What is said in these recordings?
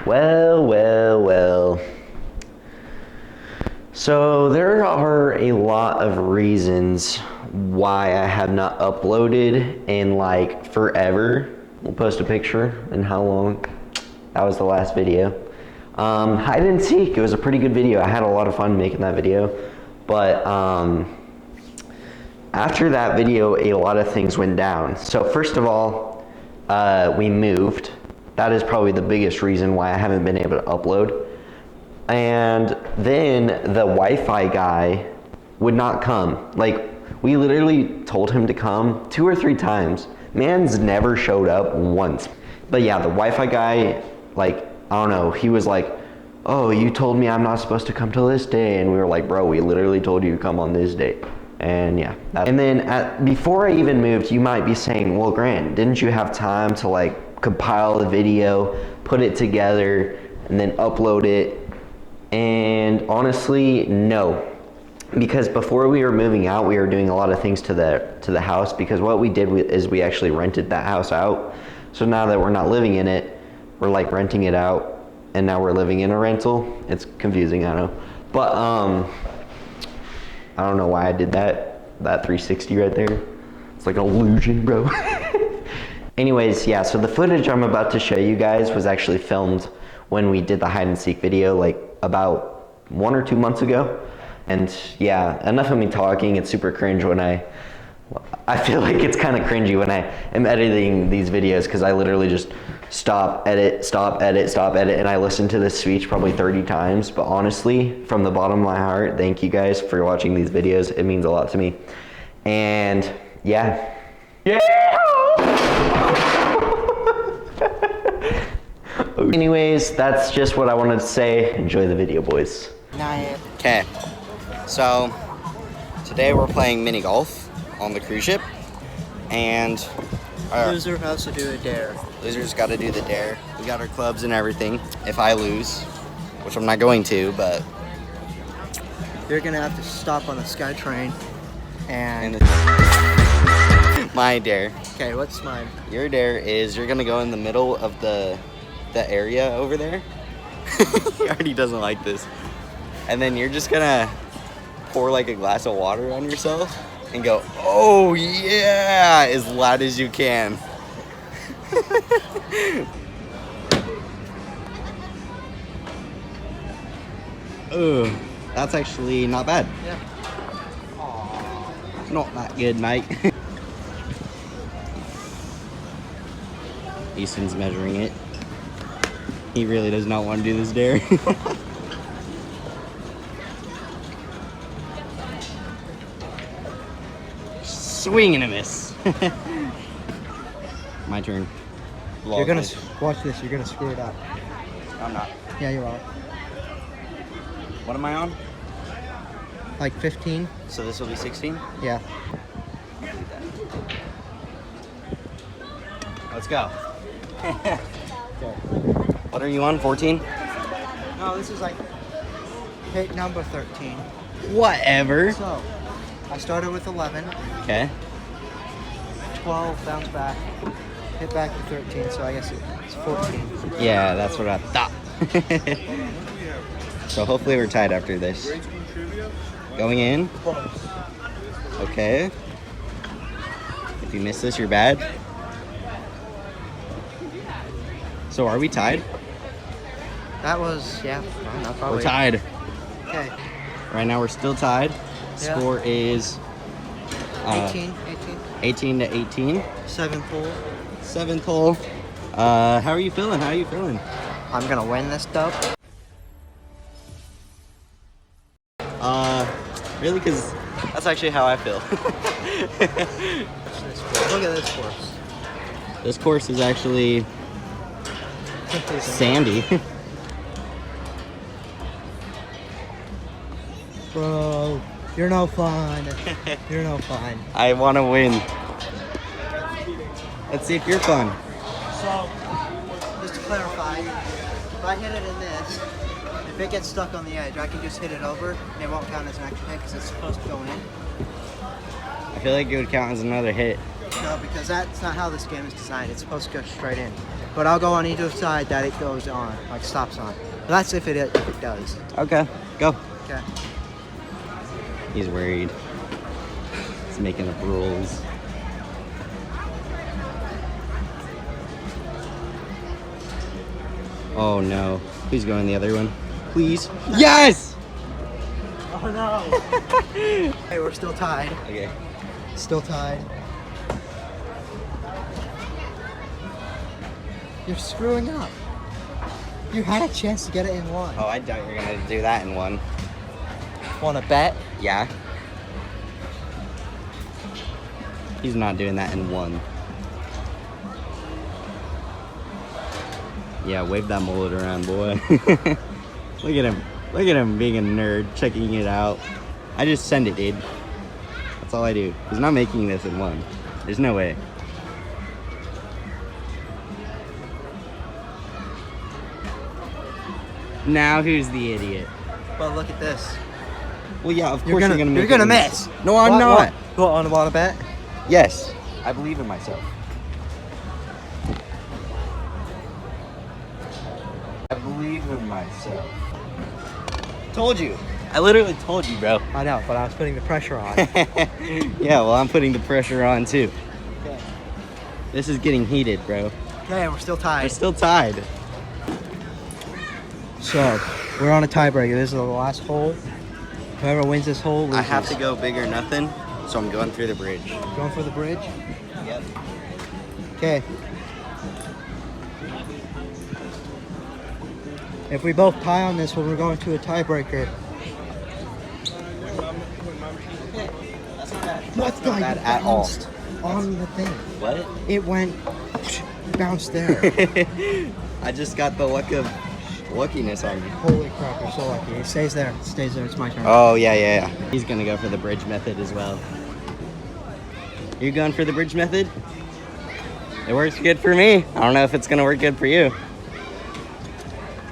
Well, well, well. So there are a lot of reasons why I have not uploaded in like forever. We'll post a picture and how long. That was the last video. Hide and seek, it was a pretty good video. I had a lot of fun making that video. But after that video, a lot of things went down. So first of all, we moved. That is probably the biggest reason why I haven't been able to upload. And then the Wi-Fi guy would not come. Like, we literally told him to come 2 or 3 times. Man's never showed up once. But yeah, the Wi-Fi guy, like, I don't know, he was like, oh, you told me I'm not supposed to come till this day. And we were like, bro, we literally told you to come on this date. And yeah. And then before I even moved, you might be saying, well, Grant, didn't you have time to like compile the video, put it together, and then upload it? And honestly, no. Because before we were moving out, we were doing a lot of things to the house, because what we did is we actually rented that house out. So now that we're not living in it, we're like renting it out, and now we're living in a rental. It's confusing, I know. But I don't know why I did that 360 right there. It's like an illusion, bro. Anyways, yeah, so the footage I'm about to show you guys was actually filmed when we did the hide and seek video, like about 1 or 2 months ago. And yeah, enough of me talking. It's super cringe when I feel like it's kind of cringy when I am editing these videos, because I literally just stop, edit, stop, edit, stop, edit, and I listen to this speech probably 30 times. But honestly, from the bottom of my heart, thank you guys for watching these videos. It means a lot to me. And yeah. Yeah! Anyways, that's just what I wanted to say. Enjoy the video, boys. Okay, so today we're playing mini golf on the cruise ship, and our loser has to do a dare. Loser's got to do the dare. We got our clubs and everything. If I lose, which I'm not going to, but You're gonna have to stop on the SkyTrain and my dare. okay, what's mine? Your dare is you're gonna go in the middle of the area over there. He already doesn't like this. And then you're just gonna pour like a glass of water on yourself and go, oh yeah, as loud as you can. Ugh, that's actually not bad. Yeah. Not that good, mate. Easton's measuring it. He really does not want to do this dare. Swing and a miss. My turn. You're gonna watch this. You're gonna screw it up. I'm not. Yeah, you are. What am I on? Like 15. So this will be 16? Yeah. Let's go. What are you on? 14? No, this is like hit number 13. Whatever. So I started with 11, Okay. 12, bounce back, hit back to 13. So I guess it's 14. Yeah, that's what I thought. So hopefully we're tied after this. Going in. Okay. If you miss this, you're bad. So are we tied? That was yeah. Fine, I'll probably. We're tied. Okay. Right now we're still tied. Yeah. Score is 18. 18 to 18. 7th hole. 7th hole. How are you feeling? How are you feeling? I'm gonna win this dub. Really? Because that's actually how I feel. Look at this course. This course is actually sandy. Bro, you're no fun. You're no fun. I want to win. Let's see if you're fun. So, just to clarify, if I hit it in this, if it gets stuck on the edge, I can just hit it over, and it won't count as an extra hit because it's supposed to go in. I feel like it would count as another hit. No, because that's not how this game is designed. It's supposed to go straight in. But I'll go on either side that it goes on, like stops on. But that's if it does. Okay, go. Okay. He's worried. He's making up rules. Oh no. Who's going the other one? Please. Yes! Oh no! Hey, we're still tied. Okay. Still tied. You're screwing up. You had a chance to get it in one. Oh, I doubt you're gonna do that in one. Want to bet? Yeah. He's not doing that in one. Yeah, wave that mullet around, boy. Look at him. Look at him being a nerd, checking it out. I just send it, dude. That's all I do. He's not making this in one. There's no way. Now who's the idiot? Well, look at this. Well, yeah, of course you're gonna make You're gonna it. miss. No, I'm not. What, want to bet? Yes, I believe in myself. I believe in myself. Told you. I literally told you, bro. I know, but I was putting the pressure on. Yeah, well, I'm putting the pressure on too. Okay. This is getting heated, bro. Okay, we're still tied. We're still tied. So, we're on a tiebreaker. This is the last hole. Whoever wins this hole loses. I have to go big or nothing, so I'm going through the bridge. Going for the bridge? Yep. Okay. If we both tie on this one, we're going to a tiebreaker. What? not bad at all. On the thing. What? It went, bounced there. I just got the luck of luckiness on me. Holy crap, you're so lucky. It stays there. It stays there. It's my turn. Oh, yeah. He's gonna go for the bridge method as well. You going for the bridge method? It works good for me. I don't know if it's gonna work good for you.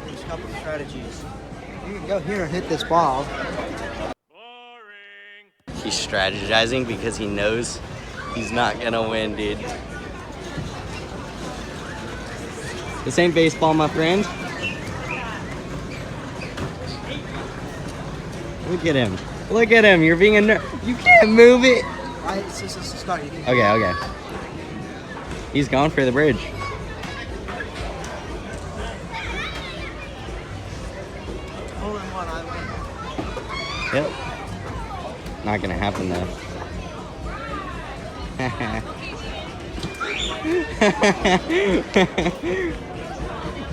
There's a couple of strategies. You can go here and hit this ball. He's strategizing because he knows he's not gonna win, dude. This ain't baseball, my friend. Look at him. Look at him. You're being a nerd. You can't move it. It's just a start. You can Okay. He's going for the bridge. hole in one, I win. Yep. Not gonna happen though.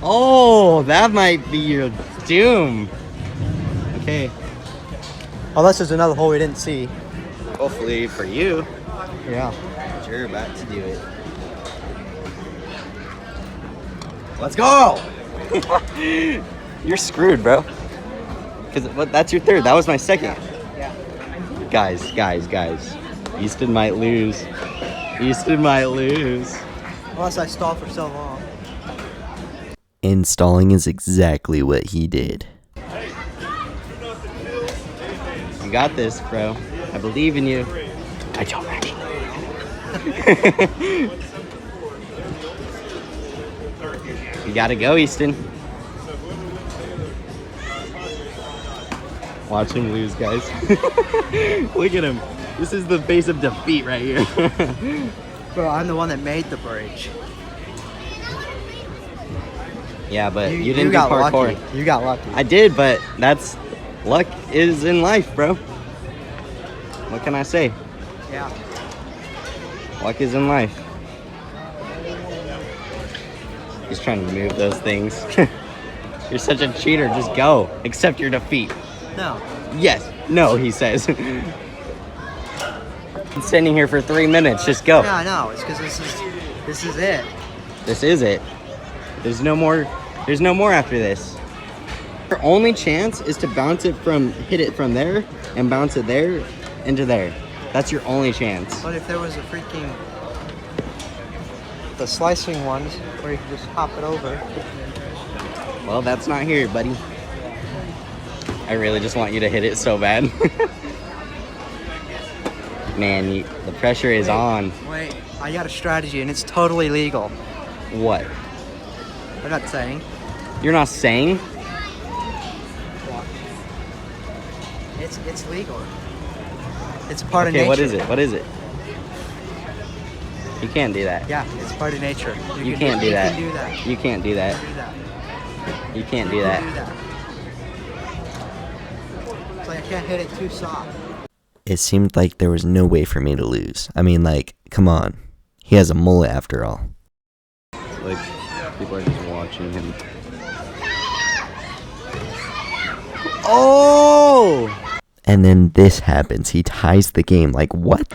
Oh, that might be your doom. Okay. Unless there's another hole we didn't see. Hopefully for you, Yeah. but you're about to do it. Let's go! You're screwed, bro. Because that's your third. That was my second. Yeah. Guys. Easton might lose. Unless I stall for so long. Installing is exactly what he did. You got this, bro. I believe in you. I don't actually. You gotta go, Easton. Watch him lose, guys. Look at him. This is the face of defeat right here. Bro, I'm the one that made the bridge. Yeah, but you didn't do got parkour. lucky. You got lucky. I did, but that's luck is in life, bro. What can I say? Yeah. Luck is in life. He's trying to move those things. You're such a cheater. Just go. Accept your defeat. No. Yes. No, he says. Been standing here for 3 minutes. Just go. Yeah, I know. It's because this is it. This is it. There's no more after this. Your only chance is to hit it from there and bounce it there into there. That's your only chance. But if there was the slicing ones where you can just hop it over. Well, that's not here, buddy. I really just want you to hit it so bad. Man, the pressure is on. Wait, I got a strategy and it's totally legal. What? I'm not saying. You're not saying? It's legal. It's part of Okay, nature. what is it? What is it? You can't do that. Yeah, it's part of nature. You can't do that. You can do that. You can't do You that. can do that. You can't do You that. can do that. It's like I can't hit it too soft. It seemed like there was no way for me to lose. I mean, like, come on. He has a mullet after all. Like, people are just watching him. Oh! And then this happens. He ties the game. Like, what?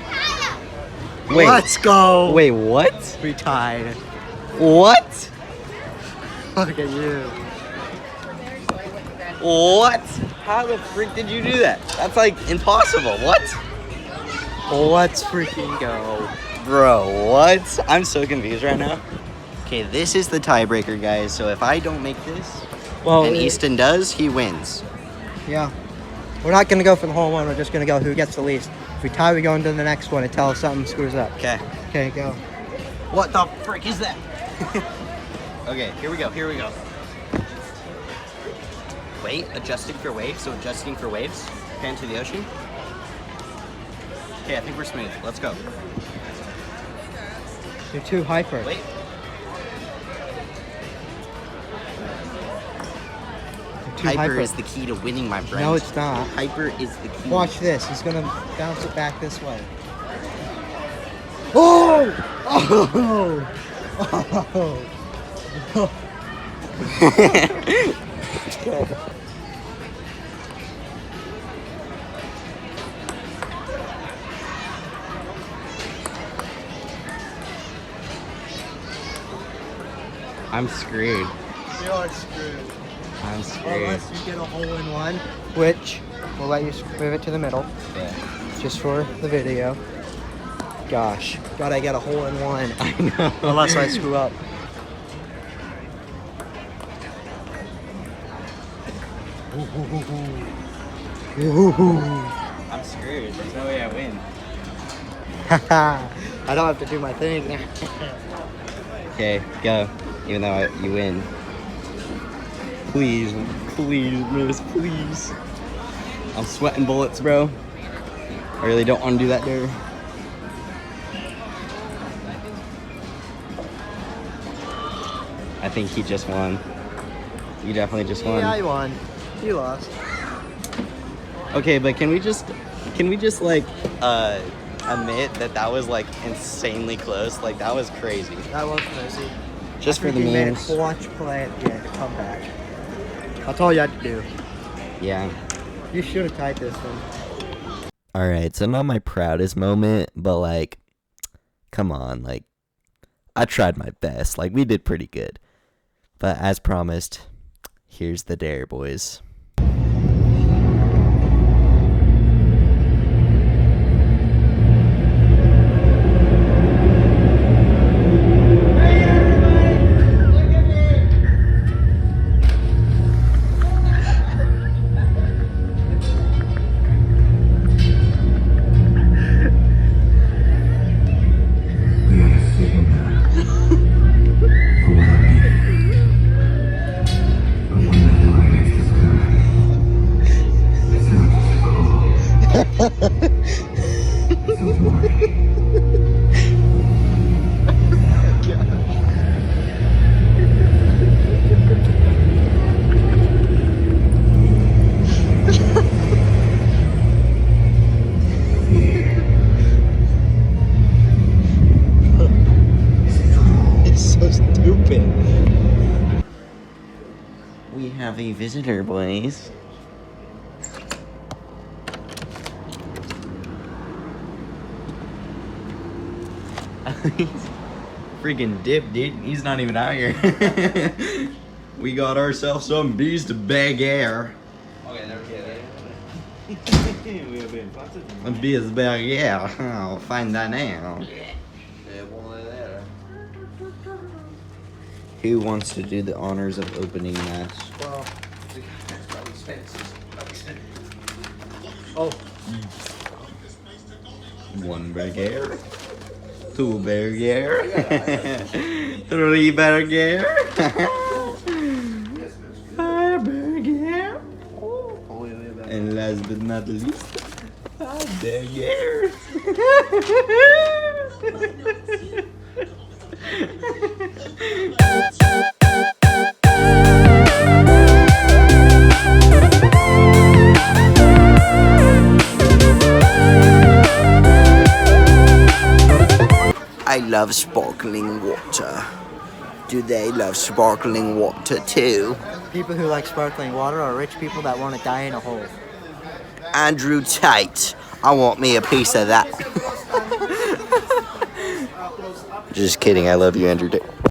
Wait. Let's go. Wait, what? We tied. What? Look at you. What? How the freak did you do that? That's like impossible. What? Let's freaking go. Bro, what? I'm so confused right now. Okay, this is the tiebreaker, guys. So if I don't make this, Well, and Easton does, he wins. yeah. We're not gonna go for the whole one. We're just gonna go who gets the least. If we tie, we go into the next one until something screws up. Okay. Okay, go. What the frick is that? Okay, here we go. Here we go. Wait, adjusting for waves. So adjusting for waves. Pan to the ocean. Okay, I think we're smooth. Let's go. You're too hyper. Wait. You're too Hyper is the key to winning, my friend. No, it's not. Hyper is the key. Watch this. He's gonna bounce it back this way. Oh! Oh! I'm screwed. You are screwed. I'm screwed. Unless you get a hole in one, which we'll let you move it to the middle, Yeah. just for the video. Gosh, God, I got a hole in one. I know. Unless I screw up. I'm screwed. There's no way I win. I don't have to do my thing. Okay, go. Even though you win. Please, please, miss, please. I'm sweating bullets, bro. I really don't want to do that there. I think he just won. You definitely just won. Yeah, I won. You lost. Okay, but can we just like admit that that was like insanely close? Like that was crazy. That was crazy. Just for the You made a memes. clutch play at the end to come back. That's all you had to do. Yeah. You should have tied this one. Alright, so not my proudest moment, but like, come on, like, I tried my best. Like, we did pretty good. But as promised, here's the dare, boys. It's so stupid. We have a visitor, boys. Freaking dip, dude. He's not even out here. We got ourselves some bees to bag air. A bees bag air. I'll find that now. Who wants to do the honors of opening that? Well. Oh. 1 burger. 2 burger. 3 burger. 4 burger. And last but not least, 5 burger. I love sparkling water. Do they love sparkling water too? People who like sparkling water are rich people that want to die in a hole. Andrew Tate, I want me a piece of that. Just kidding, I love you, Andrew Tate.